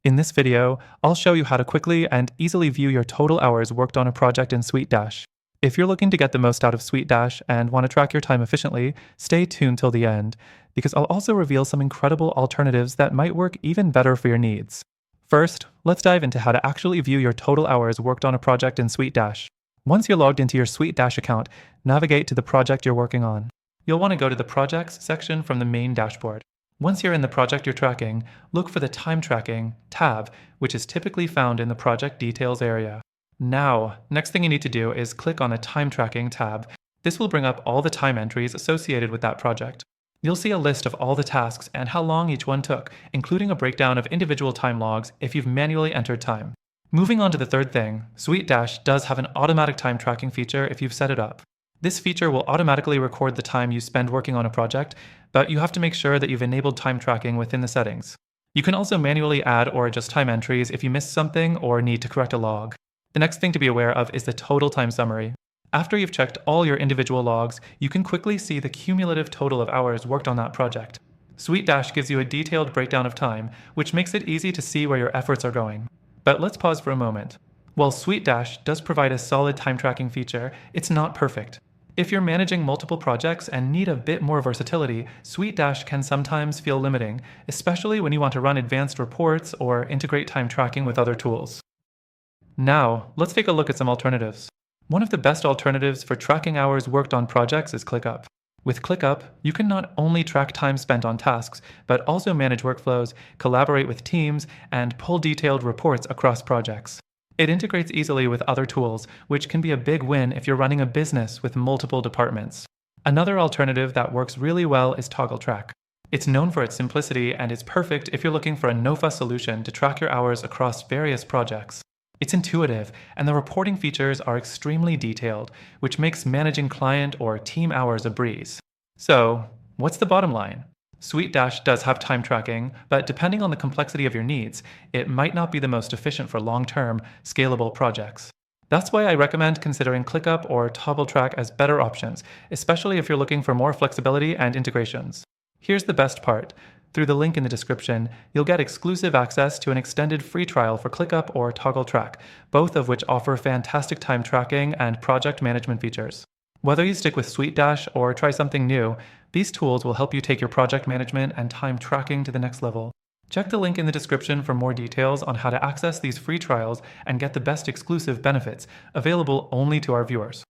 In this video, I'll show you how to quickly and easily view your total hours worked on a project in SuiteDash. If you're looking to get the most out of SuiteDash and want to track your time efficiently, stay tuned till the end, because I'll also reveal some incredible alternatives that might work even better for your needs. First, let's dive into how to actually view your total hours worked on a project in SuiteDash. Once you're logged into your SuiteDash account, navigate to the project you're working on. You'll want to go to the Projects section from the main dashboard. Once you're in the project you're tracking, look for the Time Tracking tab, which is typically found in the Project Details area. Now, next thing you need to do is click on the Time Tracking tab. This will bring up all the time entries associated with that project. You'll see a list of all the tasks and how long each one took, including a breakdown of individual time logs if you've manually entered time. Moving on to the third thing, SuiteDash does have an automatic time tracking feature if you've set it up. This feature will automatically record the time you spend working on a project, but you have to make sure that you've enabled time tracking within the settings. You can also manually add or adjust time entries if you missed something or need to correct a log. The next thing to be aware of is the total time summary. After you've checked all your individual logs, you can quickly see the cumulative total of hours worked on that project. SuiteDash gives you a detailed breakdown of time, which makes it easy to see where your efforts are going. But let's pause for a moment. While SuiteDash does provide a solid time tracking feature, it's not perfect. If you're managing multiple projects and need a bit more versatility, SuiteDash can sometimes feel limiting, especially when you want to run advanced reports or integrate time tracking with other tools. Now, let's take a look at some alternatives. One of the best alternatives for tracking hours worked on projects is ClickUp. With ClickUp, you can not only track time spent on tasks, but also manage workflows, collaborate with teams, and pull detailed reports across projects. It integrates easily with other tools, which can be a big win if you're running a business with multiple departments. Another alternative that works really well is ToggleTrack. It's known for its simplicity and is perfect if you're looking for a no-fuss solution to track your hours across various projects. It's intuitive, and the reporting features are extremely detailed, which makes managing client or team hours a breeze. So, what's the bottom line? SuiteDash does have time tracking, but depending on the complexity of your needs, it might not be the most efficient for long-term, scalable projects. That's why I recommend considering ClickUp or ToggleTrack as better options, especially if you're looking for more flexibility and integrations. Here's the best part. Through the link in the description, you'll get exclusive access to an extended free trial for ClickUp or ToggleTrack, both of which offer fantastic time tracking and project management features. Whether you stick with SuiteDash or try something new, these tools will help you take your project management and time tracking to the next level. Check the link in the description for more details on how to access these free trials and get the best exclusive benefits, available only to our viewers.